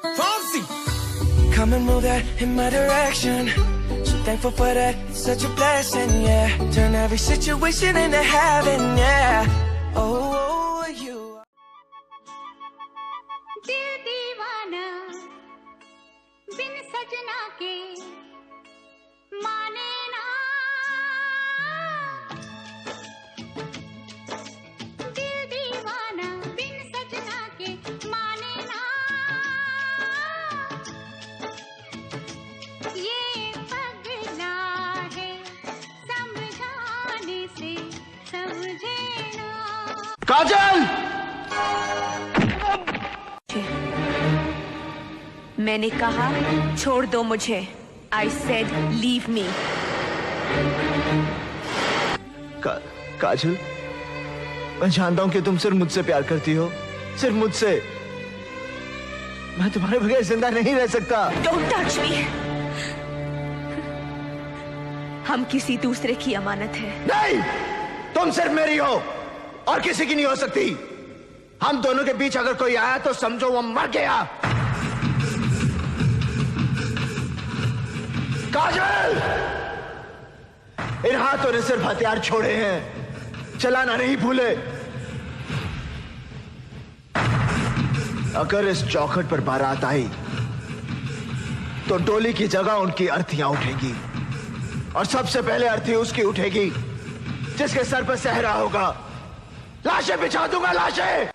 Come and move that in my direction. So thankful for that, it's such a blessing, yeah. Turn every situation into heaven, yeah. Oh, you. दिल दीवाना बिन सजना के माने ना, दिल दीवाना बिन सजना के माने ना, ये पगला है समझाने से समझे ना। काजल, मैंने कहा छोड़ दो मुझे। I said leave me. काजल, मैं जानता हूं कि तुम सिर्फ मुझसे प्यार करती हो, सिर्फ मुझसे। मैं तुम्हारे बगैर जिंदा नहीं रह सकता। Don't touch me. हम किसी दूसरे की अमानत है। नहीं, तुम सिर्फ मेरी हो और किसी की नहीं हो सकती। हम दोनों के बीच अगर कोई आया तो समझो वो मर गया। काजल, इन हाथों ने सिर्फ हथियार छोड़े हैं, चलाना नहीं भूले। अगर इस चौखट पर बारात आई तो डोली की जगह उनकी अर्थियां उठेगी और सबसे पहले अर्थी उसकी उठेगी जिसके सर पर सहरा होगा। लाशें बिछा दूंगा, लाशें।